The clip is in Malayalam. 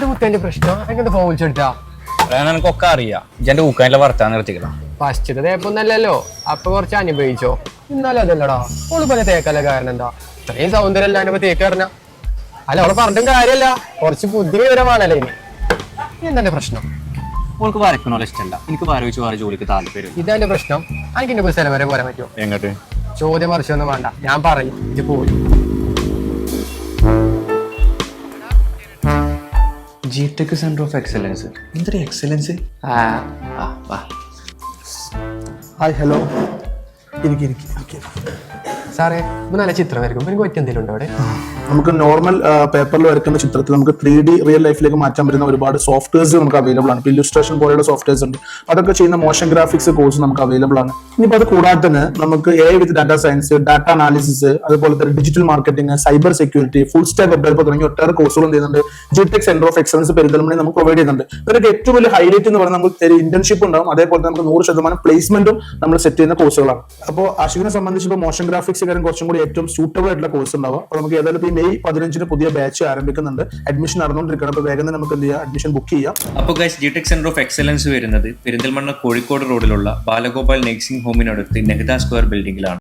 എന്ത് മുത്തന്റെ പ്രശ്നം? എങ്ങനെ ഫോൺ വിളിച്ചെടുത്താ? എനിക്കൊക്കെ അറിയാം. എന്റെ ഊക്കാനിലെ വർത്താൻ നിർത്തിക്കണം. ഫസ്റ്റ് തേപ്പൊന്നല്ലല്ലോ, അപ്പൊ കുറച്ച് അനുഭവിച്ചോ. എന്നാലും അതല്ലടാ, ഓള് പോലെ തേക്കല്ല കാരണം എന്താ? ഇത്രയും സൗന്ദര്യം അല്ലാണ്ട് തേക്ക് പറഞ്ഞ അല്ല, അവളെ പറഞ്ഞിട്ടും കാര്യമല്ല. കുറച്ച് ബുദ്ധി വിവരമാണല്ലേ ഇനി. എന്താണ് പ്രശ്നം? ഓൾക്ക് വരക്കണോലെ ഇഷ്ടമല്ല. എനിക്ക് വര വെച്ച് വേറെ ജോലിക്ക് താല്പര്യം. ഇതെന്റെ പ്രശ്നം. എനിക്ക് എന്റെ സ്ഥലം വരെ പോരാൻ പറ്റുമോ? എങ്ങോട്ട്? ചോദ്യം മറിച്ചൊന്നും വേണ്ട, ഞാൻ പറയും. ഇത് പോയി ജിടെക് സെന്റർ ഓഫ് എക്സലൻസ്. എന്തൊരു എക്സലൻസ്! Hi, hello. സാറേ, ഇത് നല്ല ചിത്രം വരയ്ക്കും. എനിക്ക് പറ്റി എന്തെങ്കിലും ഉണ്ടോ അവിടെ? നമുക്ക് നോർമൽ പേപ്പറിൽ വരയ്ക്കുന്ന ചിത്രത്തിൽ നമുക്ക് 3D റിയൽ ലൈഫിലേക്ക് മാറ്റാൻ പറ്റുന്ന ഒരുപാട് സോഫ്റ്റ്വെയർസ് നമുക്ക് അവൈലബിൾ ആണ്. ഇല്ലുസ്ട്രേഷൻ പോലെയുള്ള സോഫ്റ്റ്വെയർസ് ഉണ്ട്. അതൊക്കെ ചെയ്യുന്ന മോഷൻ ഗ്രാഫിക്സ് കോഴ്സ് നമുക്ക് അവൈലബിൾ ആണ്. ഇനിയിപ്പോൾ അത് കൂടാതെ തന്നെ നമുക്ക് AI വിത്ത് ഡാറ്റാ സയൻസ്, ഡാറ്റ അനാലിസിസ്, അതുപോലെ തന്നെ digital marketing, cyber security, full stack web developer തുടങ്ങിയ ഒട്ടേറെ കോഴ്സുകൾ ചെയ്യുന്നുണ്ട്. ജിടെക് സെന്റർ ഓഫ് എക്സലൻസ് പെരിന്തൽമണ്ണയിൽ നമുക്ക് പ്രൊവൈഡ് ചെയ്യുന്നുണ്ട്. ഇതിന്റെ ഏറ്റവും വലിയ ഹൈലൈറ്റ് എന്ന് പറയുന്നത് നമുക്ക് ഒരു ഇന്റേൺഷിപ്പ് ഉണ്ടാവും. അതേപോലെ തന്നെ നമുക്ക് 100% പ്ലേസ്മെന്റും നമ്മൾ സെറ്റ് ചെയ്യുന്ന കോഴ്സുകളാണ്. അപ്പോൾ അശ്വിനെ സംബന്ധിച്ച് ഇപ്പോൾ മോഷൻ ഗ്രാഫിക്സ് കാര്യം കുറച്ചും കൂടി ഏറ്റവും സൂട്ടബിൾ ആയിട്ടുള്ള കോഴ്സ് ഉണ്ടാവും. അപ്പോൾ നമുക്ക് ഏതായാലും ഈ മെയ് 15 പുതിയ ബാച്ച് ആരംഭിക്കുന്നുണ്ട്. അഡ്മിഷൻ നടന്നുകൊണ്ടിരിക്കണം. അപ്പോൾ വേഗം തന്നെ നമുക്ക് എന്ത് ചെയ്യാം, അഡ്മിഷൻ ബുക്ക് ചെയ്യാം. അപ്പോൾ guys, G-Tec centre of excellence വരുന്നത് പെരിന്തൽമണ്ണ കോഴിക്കോട് റോഡിലുള്ള ബാലഗോപാൽ നഴ്സിംഗ് ഹോമിനടുത്ത് നെഹ്ദ സ്ക്വയർ ബിൽഡിംഗിലാണ്.